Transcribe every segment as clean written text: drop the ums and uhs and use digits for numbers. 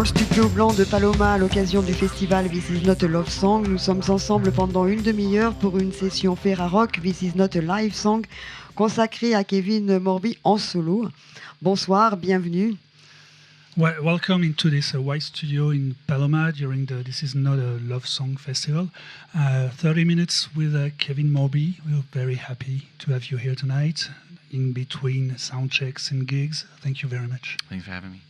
le studio blanc de Paloma à l'occasion du festival This Is Not a Love Song. Nous sommes ensemble pendant une demi-heure pour une session Ferarock This Is Not a Live Song consacrée à Kevin Morby en solo. Bonsoir, bienvenue. Well, welcome into this white studio in Paloma during the This Is Not a Love Song Festival. 30 minutes with Kevin Morby. We're very happy to have you here tonight in between sound checks and gigs. Thank you very much. Thanks for having me.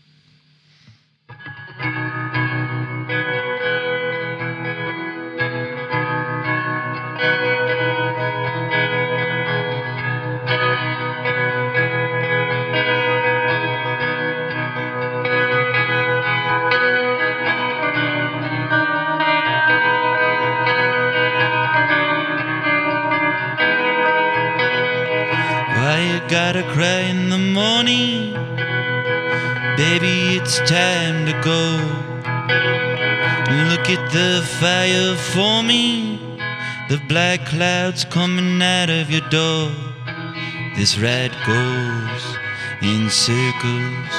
Why you gotta cry in the morning? Baby, it's time to go. Look at the fire for me. The black clouds coming out of your door. This ride goes in circles.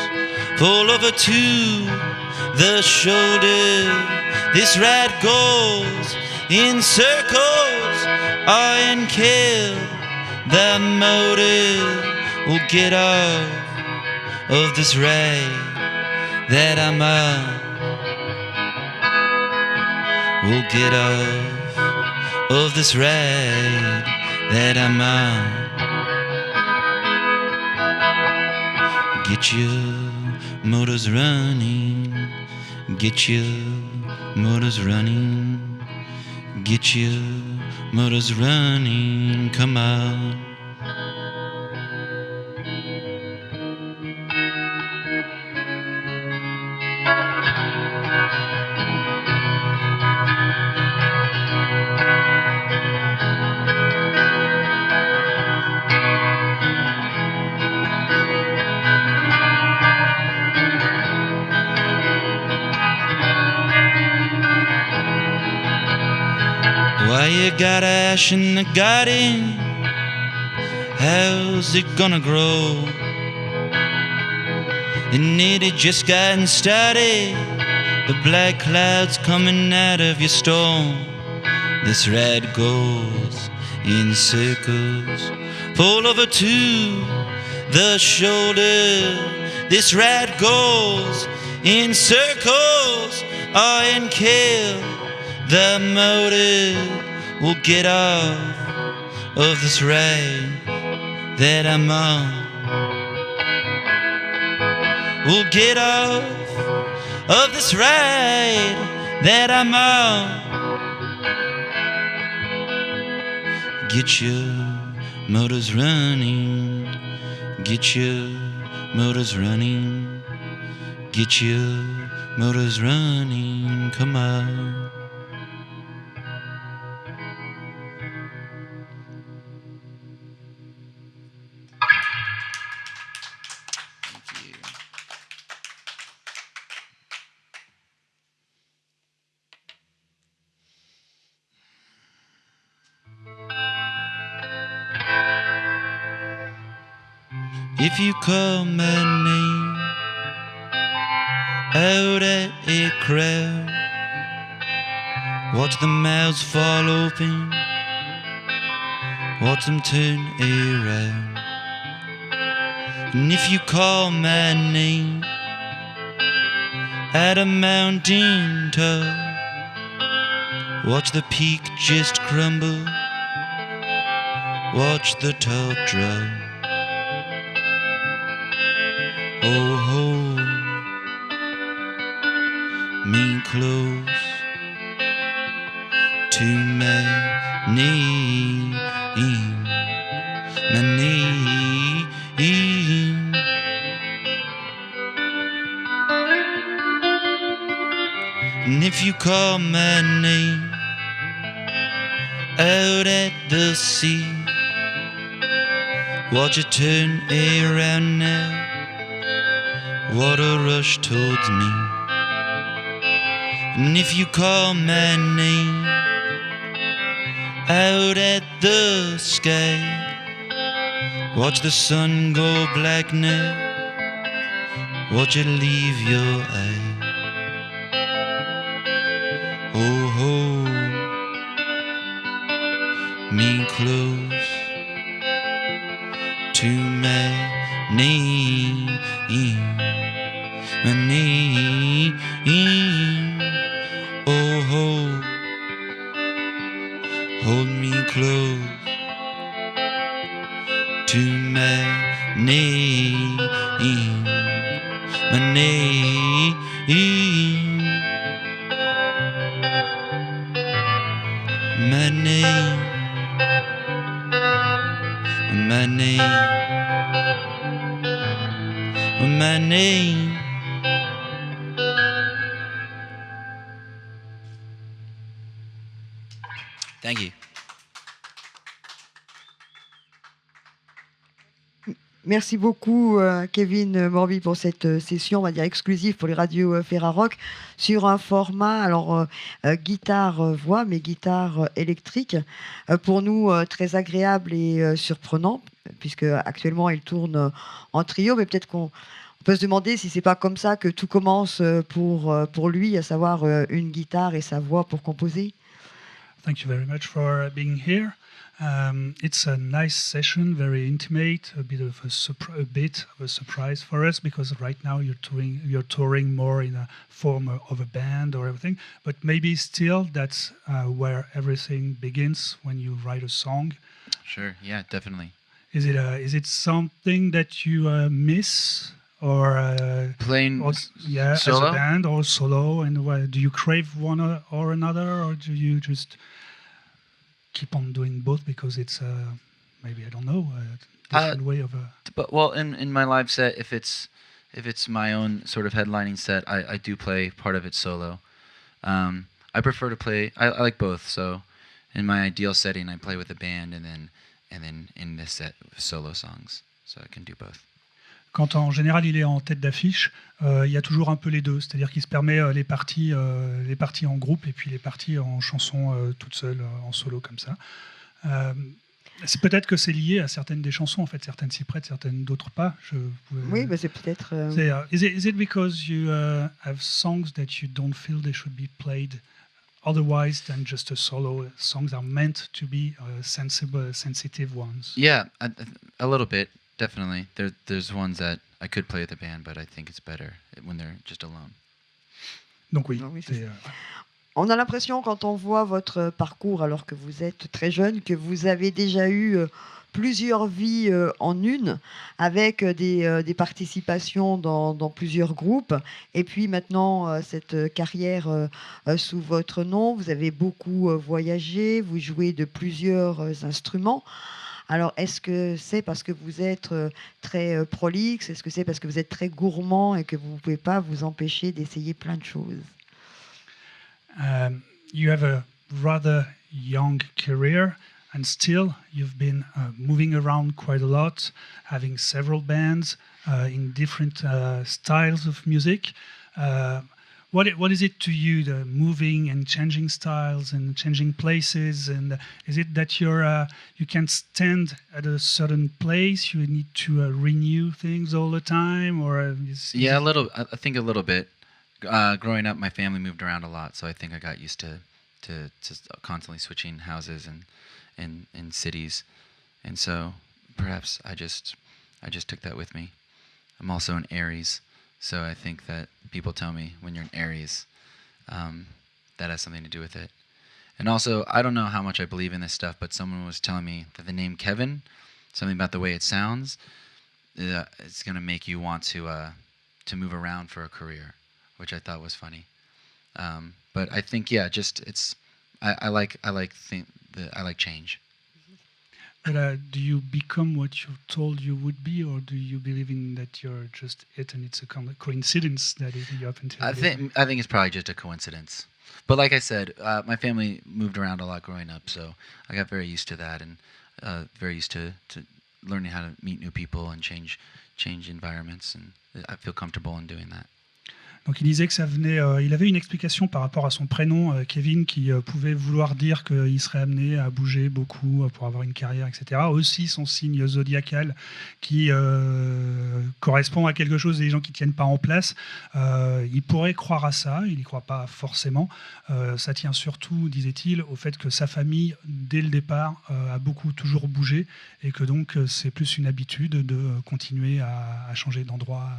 Fall over to the shoulder. This ride goes in circles. Iron kill the motive. Will get off of this ride that I'm on. We'll get off of this ride that I'm on. Get your motors running. Get your motors running. Get your motors running. Come on. Why you got ash in the garden? How's it gonna grow? And it had just gotten started. The black clouds coming out of your storm. This ride goes in circles. Pull over to the shoulder. This ride goes in circles. Iron kill the motive. Will get off of this ride that I'm on. We'll get off of this ride that I'm on. Get your motors running. Get your motors running. Get your motors running. Come on. If you call my name out at a crowd, watch the mouths fall open, watch them turn around. And if you call my name at a mountain top, watch the peak just crumble, watch the top drop. Oh, hold me close to my knee, my knee. And if you call my name out at the sea, watch it turn around now. Water rush towards me. And if you call my name out at the sky, watch the sun go black now, watch it leave your eye. Oh, hold me close to my knee, my knee. Oh, hold me close to my knee, my knee. My name, my name, my name. Thank you. Merci beaucoup Kevin Morby pour cette session, on va dire exclusive pour les radios Ferarock, sur un format alors guitare-voix, mais guitare électrique. Pour nous très agréable et surprenant, puisque actuellement il tourne en trio, mais peut-être qu'on peut se demander si c'est pas comme ça que tout commence pour lui, à savoir une guitare et sa voix pour composer. Thank you very much for being here. It's a nice session, very intimate, a bit of a surprise for us, because right now you're touring more in a form of a band or everything. But maybe still that's where everything begins when you write a song. Sure. Yeah, definitely. Is it something that you miss, or playing solo? As a band or solo? And do you crave one or another, or do you just keep on doing both because it's maybe, I don't know, a different way of But well, in my live set, if it's my own sort of headlining set, I do play part of it solo. I prefer to play. I like both. So in my ideal setting, I play with a band, and then in this set solo songs. So I can do both. Quand en général il est en tête d'affiche, il y a toujours un peu les deux, c'est-à-dire qu'il se permet les parties en groupe et puis les parties en chanson toute seule, en solo comme ça. C'est peut-être que c'est lié à certaines des chansons, en fait, certaines s'y prêtent, certaines d'autres pas. Oui, c'est peut-être. Is it because you have songs that you don't feel they should be played otherwise than just a solo? Songs are meant to be sensitive ones. Yeah, a little bit. Definitely. There's ones that I could play with a band, but I think it's better when they're just alone. Donc oui. On a l'impression, quand on voit votre parcours, alors que vous êtes très jeune, que vous avez déjà eu plusieurs vies en une, avec des participations dans plusieurs groupes, et puis maintenant cette carrière sous votre nom. Vous avez beaucoup voyagé, vous jouez de plusieurs instruments. Alors, est-ce que c'est parce que vous êtes très prolixe? Est-ce que c'est parce que vous êtes très gourmand et que vous ne pouvez pas vous empêcher d'essayer plein de choses? You have a rather young career, and still you've been moving around quite a lot, having several bands in different styles of music. What is it to you, the moving and changing styles and changing places? And is it that you can't stand at a certain place? You need to renew things all the time, or yeah, a little. I think a little bit. Growing up, my family moved around a lot, so I think I got used to constantly switching houses and in cities, and so perhaps I just took that with me. I'm also an Aries. So I think that people tell me when you're an Aries, that has something to do with it. And also, I don't know how much I believe in this stuff, but someone was telling me that the name Kevin, something about the way it sounds, it's going to make you want to move around for a career, which I thought was funny. But I think, yeah, just I like change. But do you become what you're told you would be, or do you believe in that you're just it and it's a kind of coincidence that you up until? I think it's probably just a coincidence. But like I said, my family moved around a lot growing up, so I got very used to that, and very used to learning how to meet new people and change environments, and I feel comfortable in doing that. Donc il disait que ça venait, il avait une explication par rapport à son prénom, Kevin, qui pouvait vouloir dire qu'il serait amené à bouger beaucoup pour avoir une carrière, etc. Aussi son signe zodiacal qui correspond à quelque chose des gens qui ne tiennent pas en place. Il pourrait croire à ça, il n'y croit pas forcément. Ça tient surtout, disait-il, au fait que sa famille, dès le départ, a beaucoup toujours bougé et que donc c'est plus une habitude de continuer à changer d'endroit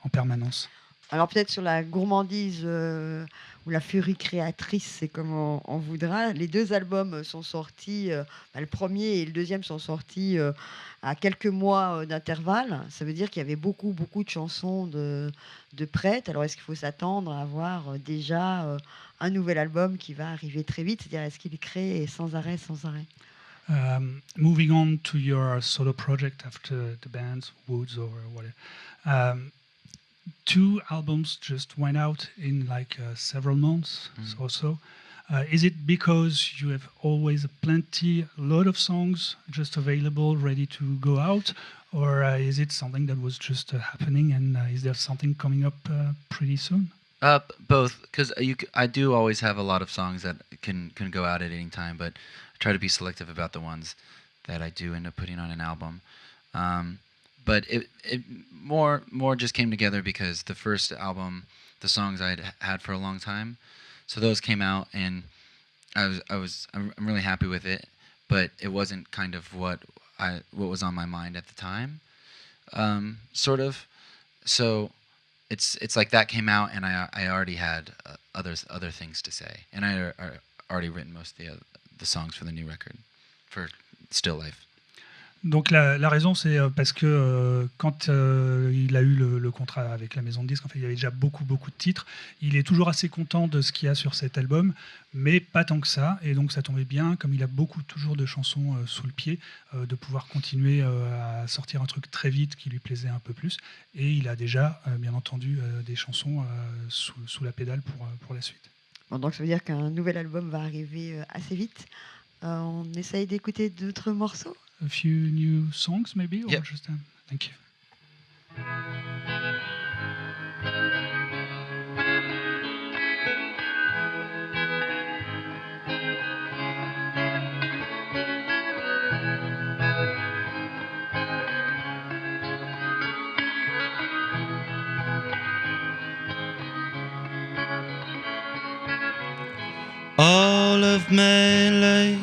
en permanence. Alors peut-être sur la gourmandise ou la furie créatrice, c'est comme on voudra. Les deux albums sont sortis, le premier et le deuxième sont sortis à quelques mois d'intervalle. Ça veut dire qu'il y avait beaucoup de chansons de prêtes. Alors est-ce qu'il faut s'attendre à avoir déjà un nouvel album qui va arriver très vite? C'est-à-dire est-ce qu'il crée sans arrêt? Moving on to your solo project after the bands, Woods or whatever. 2 albums just went out in like several months or so. Is it because you have always a lot of songs just available, ready to go out? Or is it something that was just happening and is there something coming up pretty soon? Both, because I do always have a lot of songs that can go out at any time, but I try to be selective about the ones that I do end up putting on an album. But it more just came together because the first album, the songs I'd had for a long time, so those came out and I'm really happy with it, but it wasn't kind of what was on my mind at the time, sort of. So it's like that came out and I already had other things to say, and I already written most of the songs for the new record, for Still Life. Donc la raison, c'est parce que quand il a eu le contrat avec la maison de disques, en fait, il y avait déjà beaucoup de titres. Il est toujours assez content de ce qu'il y a sur cet album, mais pas tant que ça. Et donc ça tombait bien, comme il a toujours de chansons sous le pied, de pouvoir continuer à sortir un truc très vite qui lui plaisait un peu plus. Et il a déjà, bien entendu, des chansons sous la pédale pour la suite. Bon, donc ça veut dire qu'un nouvel album va arriver assez vite. On essaye d'écouter d'autres morceaux. A few new songs, maybe, or Yep. just thank you. All of my life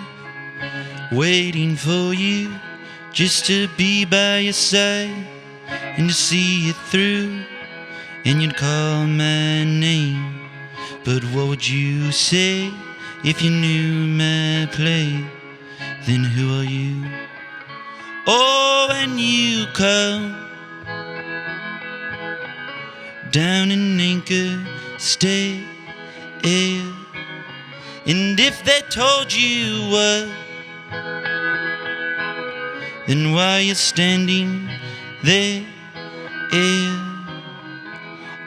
waiting for you, just to be by your side and to see it through, and you'd call my name, but what would you say if you knew my play? Then who are you? Oh, when you come down an anchor, stay, and if they told you what, then why you're standing there?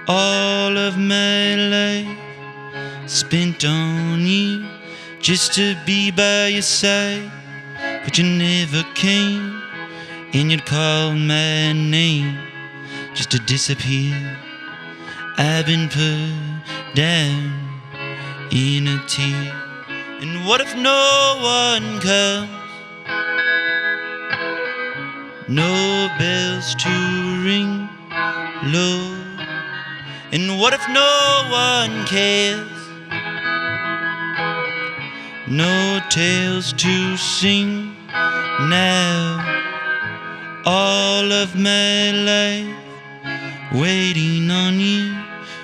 All of my life spent on you, just to be by your side, but you never came, and you'd call my name just to disappear. I've been put down in a tear. And what if no one comes? No bells to ring low. And what if no one cares? No tales to sing now. All of my life waiting on you,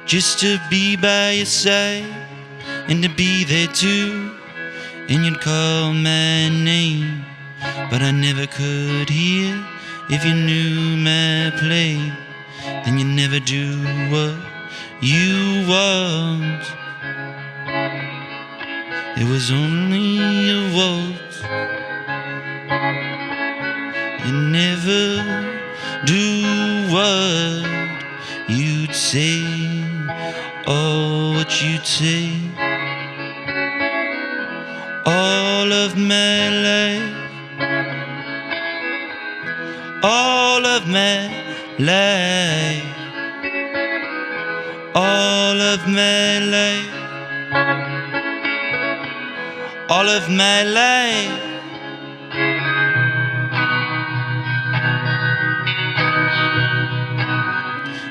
just to be by your side and to be there too. And you'd call my name, but I never could hear. If you knew my play, then you'd never do what you want. It was only a waltz. You never do what you'd say, or what you'd say. All of my life, all of my life, all all of my life, all of my life.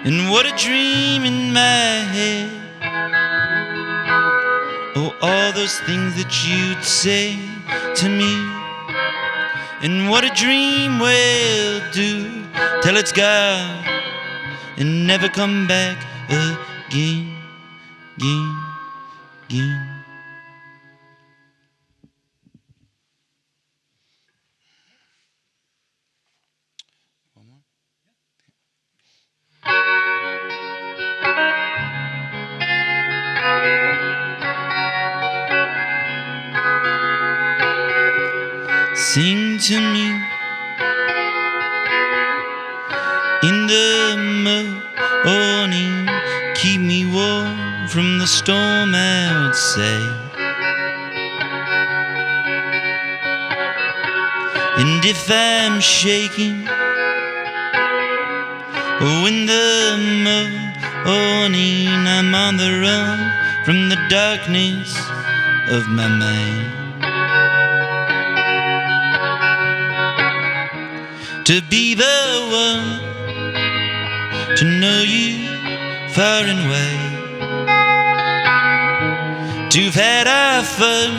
And what a dream in my head. Oh, all those things that you'd say to me. And what a dream will do till it's gone and never come back again, again, again. Sing to me in the morning, keep me warm from the storm outside. And if I'm shaking, oh, in the morning, I'm on the run from the darkness of my mind. To be the one to know you far and wide, to have had our fun,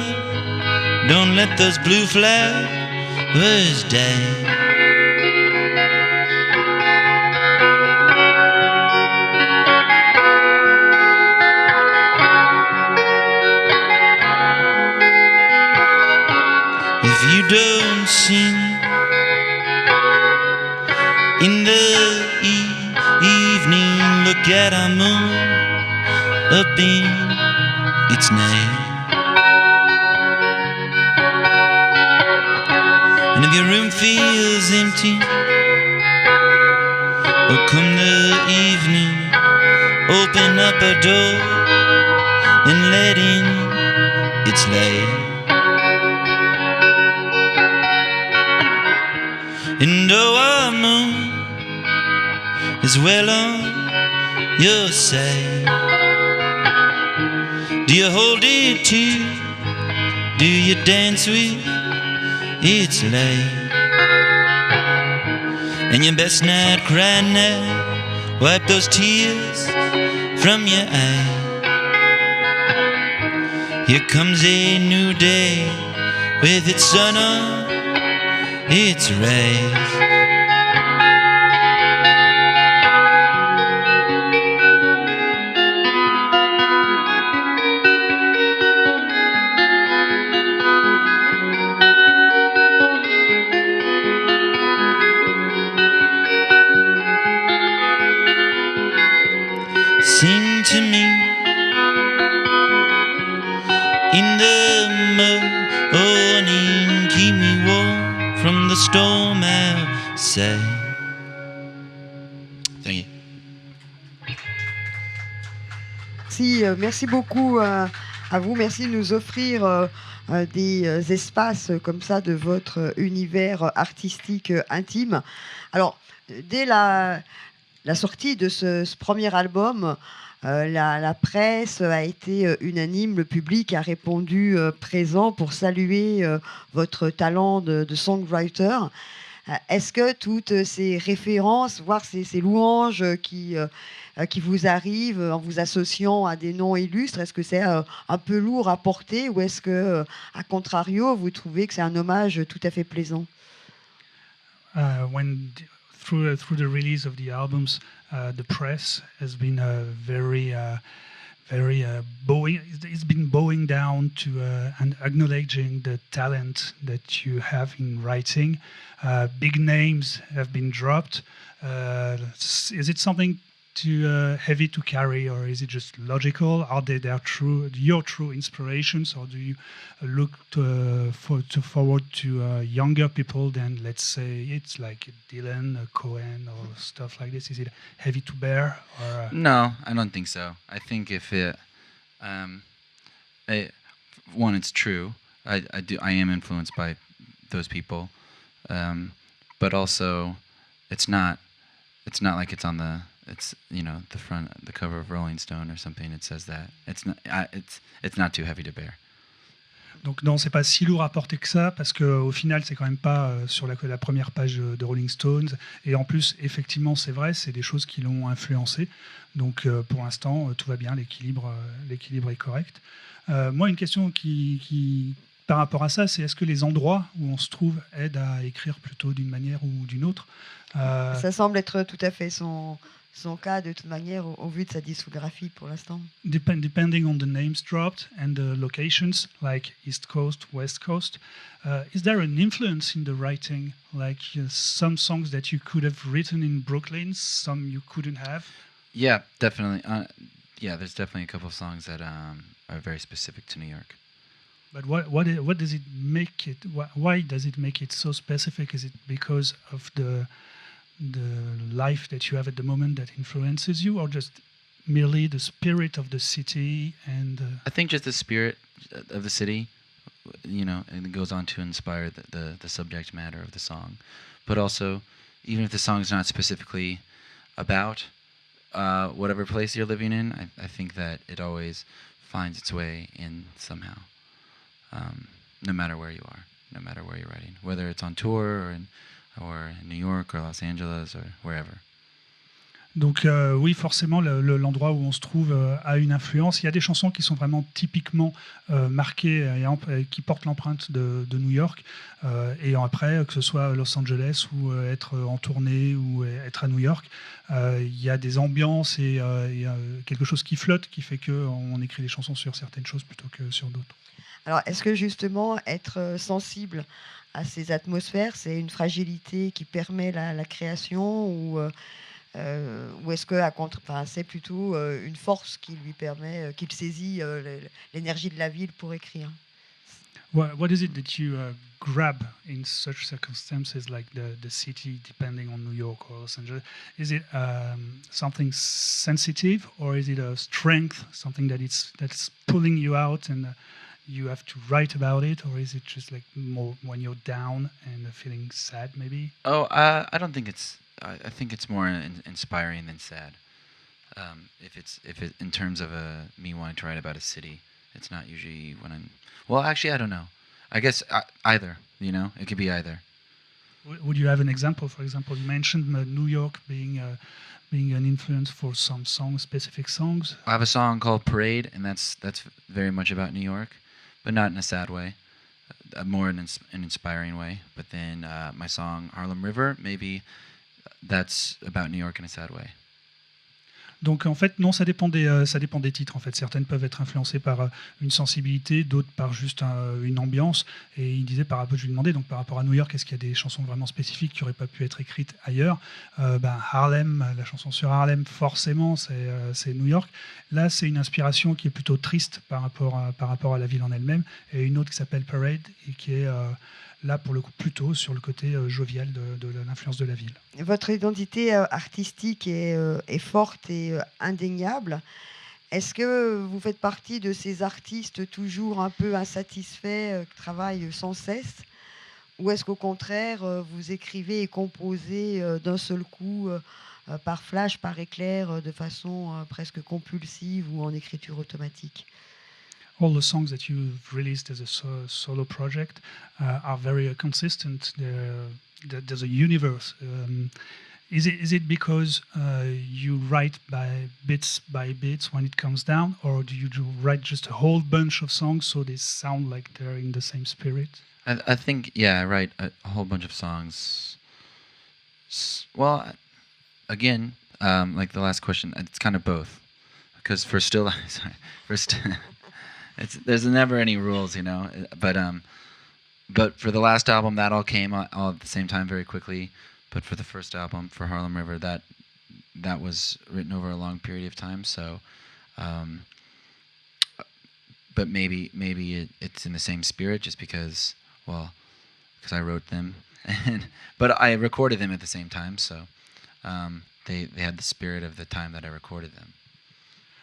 don't let those blue flowers die. If you don't see me in the evening, look at our moon up in its night. And if your room feels empty, oh, come the evening, open up a door and let in its light. And oh, our moon is well on your side. Do you hold it too? Do you dance with its light? And you best not cry now, wipe those tears from your eye. Here comes a new day with its sun on its rise. Sing to me in the morning, keep me warm from the storm outside. Thank you. Merci beaucoup à vous. Merci de nous offrir des espaces comme ça de votre univers artistique intime. Alors, dès la sortie de ce premier album, la presse a été unanime, le public a répondu présent pour saluer votre talent de songwriter. Est-ce que toutes ces références, voire ces louanges qui vous arrivent en vous associant à des noms illustres, est-ce que c'est un peu lourd à porter, ou est-ce que, à contrario, vous trouvez que c'est un hommage tout à fait plaisant? Through the release of the albums, the press has been very bowing. It's been bowing down to and acknowledging the talent that you have in writing. Big names have been dropped. Is it something too heavy to carry, or is it just logical? Are they your true inspirations, or do you look forward to younger people than, let's say, it's like Dylan, Cohen, or stuff like this? Is it heavy to bear? Or, No, I don't think so. I think if it, one, it's true. I am influenced by those people, but also it's not like it's on the it's the cover of Rolling Stone or something. It says that it's not too heavy to bear. Donc non, c'est pas si lourd à porter que ça, parce qu'au final, c'est quand même pas sur la première page de Rolling Stones. Et en plus, effectivement, c'est vrai, c'est des choses qui l'ont influencé. Donc pour l'instant, tout va bien, l'équilibre est correct. Moi, une question qui par rapport à ça, c'est est-ce que les endroits où on se trouve aident à écrire plutôt d'une manière ou d'une autre Ça semble être tout à fait son cas de toute manière au vu de sa discographie pour l'instant. Depending on the names dropped and the locations, like East Coast, West Coast, is there an influence in the writing? Like some songs that you could have written in Brooklyn, some you couldn't have? Yeah, definitely. There's definitely a couple of songs that are very specific to New York. But what does it make it? Why does it make it so specific? Is it because of the life that you have at the moment that influences you, or just merely the spirit of the city? And I think just the spirit of the city, and it goes on to inspire the subject matter of the song. But also, even if the song's not specifically about whatever place you're living in, I think that it always finds its way in somehow, no matter where you are, no matter where you're writing, whether it's on tour or in New York or Los Angeles or wherever. Donc oui, forcément, l'endroit où on se trouve a une influence. Il y a des chansons qui sont vraiment typiquement marquées et qui portent l'empreinte de New York. Et après, que ce soit Los Angeles ou être en tournée ou être à New York, il y a des ambiances et quelque chose qui flotte qui fait qu'on écrit des chansons sur certaines choses plutôt que sur d'autres. Alors, est-ce que justement être sensible à ces atmosphères, c'est une fragilité qui permet la création ou est-ce que c'est plutôt une force qui lui permet, qu'il saisit l'énergie de la ville pour écrire? What is it that you grab in such circumstances like the city, depending on New York or Los Angeles? Is it something sensitive, or is it a strength, something that's pulling you out and you have to write about it, or is it just like more when you're down and feeling sad, maybe? I don't think it's. I think it's more inspiring than sad. If it in terms of me wanting to write about a city, it's not usually when I'm. Well, actually, I don't know. I guess either. It could be either. Would you have an example? For example, you mentioned New York being an influence for some songs, specific songs. I have a song called Parade, and that's very much about New York, but not in a sad way. More in an inspiring way. But then my song Harlem River, maybe that's about New York in a sad way. Donc en fait, non, ça dépend des titres. En fait, certaines peuvent être influencées par une sensibilité, d'autres par juste une ambiance. Et il disait je lui demandais donc par rapport à New York, est-ce qu'il y a des chansons vraiment spécifiques qui n'auraient pas pu être écrites ailleurs? Harlem, la chanson sur Harlem, forcément, c'est New York. Là, c'est une inspiration qui est plutôt triste par rapport à la ville en elle-même, et une autre qui s'appelle Parade et qui est là pour le coup plutôt sur le côté jovial de l'influence de la ville. Votre identité artistique est forte et indéniable. Est-ce que vous faites partie de ces artistes toujours un peu insatisfaits, qui travaillent sans cesse, ou est-ce qu'au contraire, vous écrivez et composez d'un seul coup, par flash, par éclair, de façon presque compulsive ou en écriture automatique? All the songs that you've released as a solo project are very consistent. There's a universe. Is it because you write by bits when it comes down, or do you write just a whole bunch of songs so they sound like they're in the same spirit? I think, I write a whole bunch of songs. Well, again, like the last question, it's kind of both. Because there's never any rules, but for the last album, that all came all at the same time very quickly. But for the first album, for Harlem River, that was written over a long period of time. So, but maybe it's in the same spirit, just because I wrote them, but I recorded them at the same time. So they had the spirit of the time that I recorded them.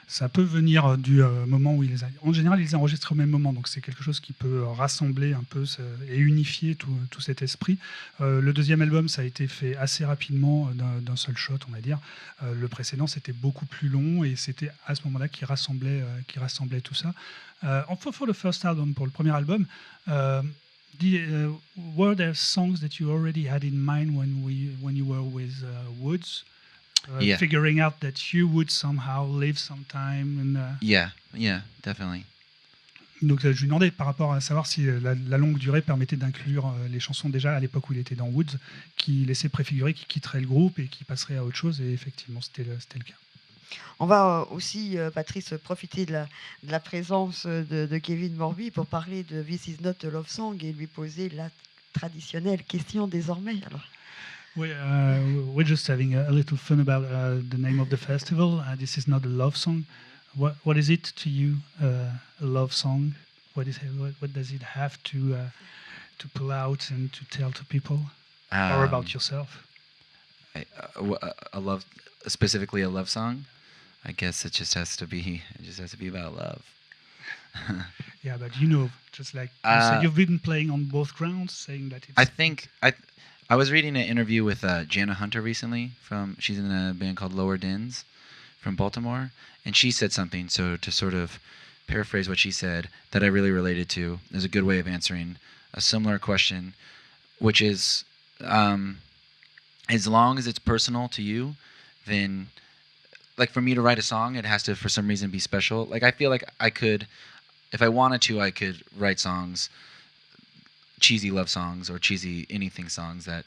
Ça peut venir du moment où en général, ils les enregistrent au même moment, donc c'est quelque chose qui peut rassembler un peu et unifier tout cet esprit. Le deuxième album, ça a été fait assez rapidement, d'un seul shot, on va dire. Le précédent, c'était beaucoup plus long, et c'était à ce moment-là qui rassemblait tout ça. For the first album, pour le premier album, were there songs that you already had in mind when you were with Woods? Yeah. Figuring out that you would somehow live some time and, Yeah, definitely. Donc je lui demandais par rapport à savoir si la longue durée permettait d'inclure les chansons déjà à l'époque où il était dans Woods, qui laissait préfigurer qu'il quitterait le groupe et qu'il passerait à autre chose, et effectivement c'était le cas. On va aussi, Patrice, profiter de la présence de Kevin Morby pour parler de This Is Not a Love Song et lui poser la traditionnelle question désormais. Alors. We're just having a little fun about the name of the festival. This is not a love song. What is it to you, a love song? What does it have to pull out and to tell to people, or about yourself? Specifically a love song. I guess it just has to be about love. Yeah, but just like you said, you've been playing on both grounds, saying that it's... I was reading an interview with Jana Hunter recently. She's in a band called Lower Dins from Baltimore, and she said something. So to sort of paraphrase what she said, that I really related to, is a good way of answering a similar question, which is, as long as it's personal to you, then, like for me to write a song, it has to for some reason be special. Like I feel like I could, if I wanted to, I could write songs, cheesy love songs or cheesy anything songs that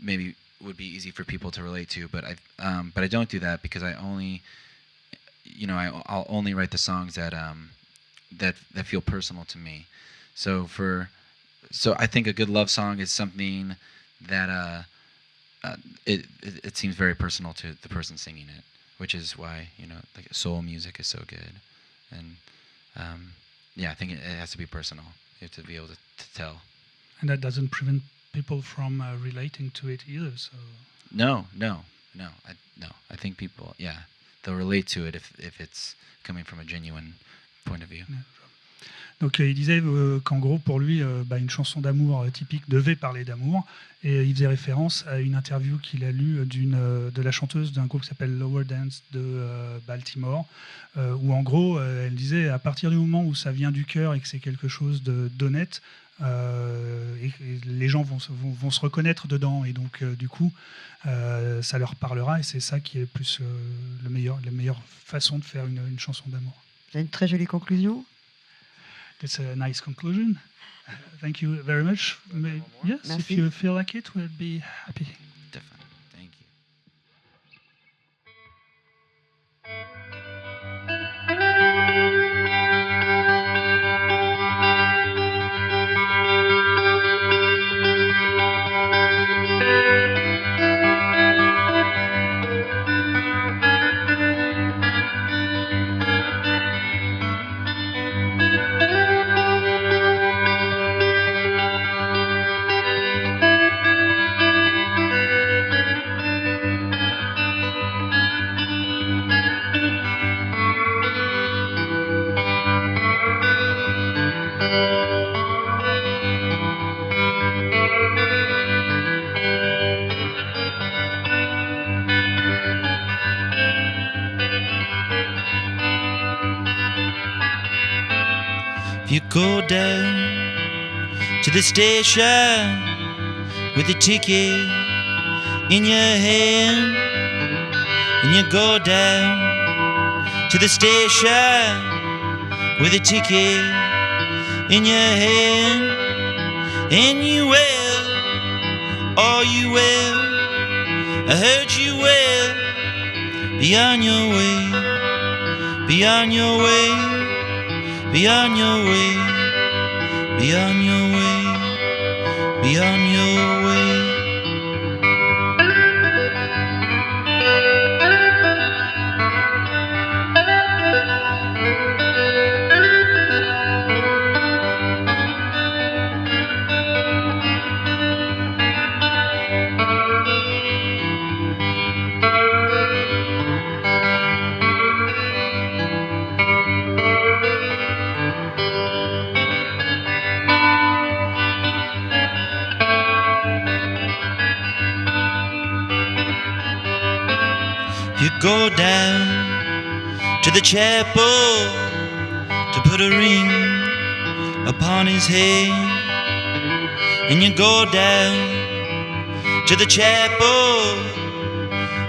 maybe would be easy for people to relate to, but I don't do that, because I only, I'll only write the songs that feel personal to me. So I think a good love song is something that it seems very personal to the person singing it, which is why like soul music is so good, and I think it has to be personal. You have to be able to tell. And that doesn't prevent people from relating to it either. So no. I think people, they'll relate to it if it's coming from a genuine point of view. Yeah. Donc il disait qu'en gros pour lui une chanson d'amour typique devait parler d'amour, et il faisait référence à une interview qu'il a lue de la chanteuse d'un groupe qui s'appelle Lower Dance de Baltimore, où en gros elle disait à partir du moment où ça vient du cœur et que c'est quelque chose d'honnête, et les gens vont se reconnaître dedans, et donc du coup ça leur parlera, et c'est ça qui est plus la meilleure façon de faire une chanson d'amour. C'est une très jolie conclusion. That's a nice conclusion. Thank you very much. Yes, Merci. If you feel like it, we'll be happy. Definitely. Thank you. If you go down to the station with a ticket in your hand, and you go down to the station with a ticket in your hand, and you will, oh you will, I heard you will, be on your way, be on your way. Be on your way, be on your way, be on your way. you go down to the chapel to put a ring upon his head, and you go down to the chapel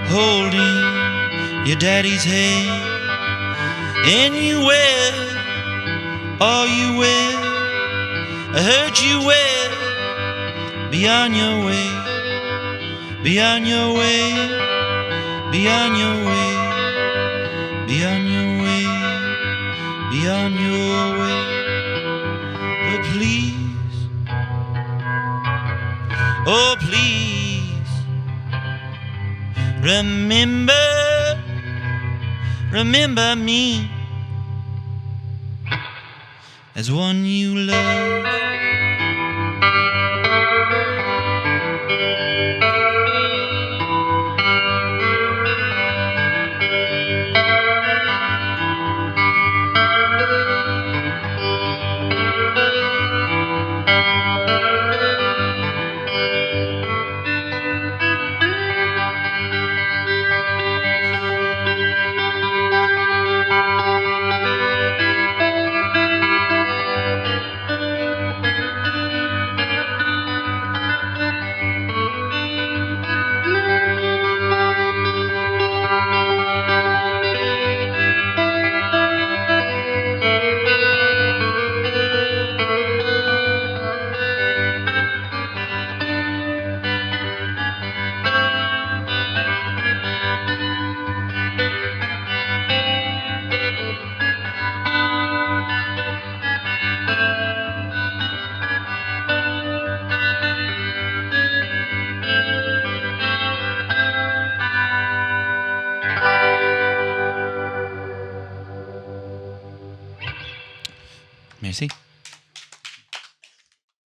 holding your daddy's hand, and you wear all you wear. I heard you wear beyond your way, beyond your way, beyond your way, beyond your way, beyond your way. But please, oh please, remember me as one you love. Merci.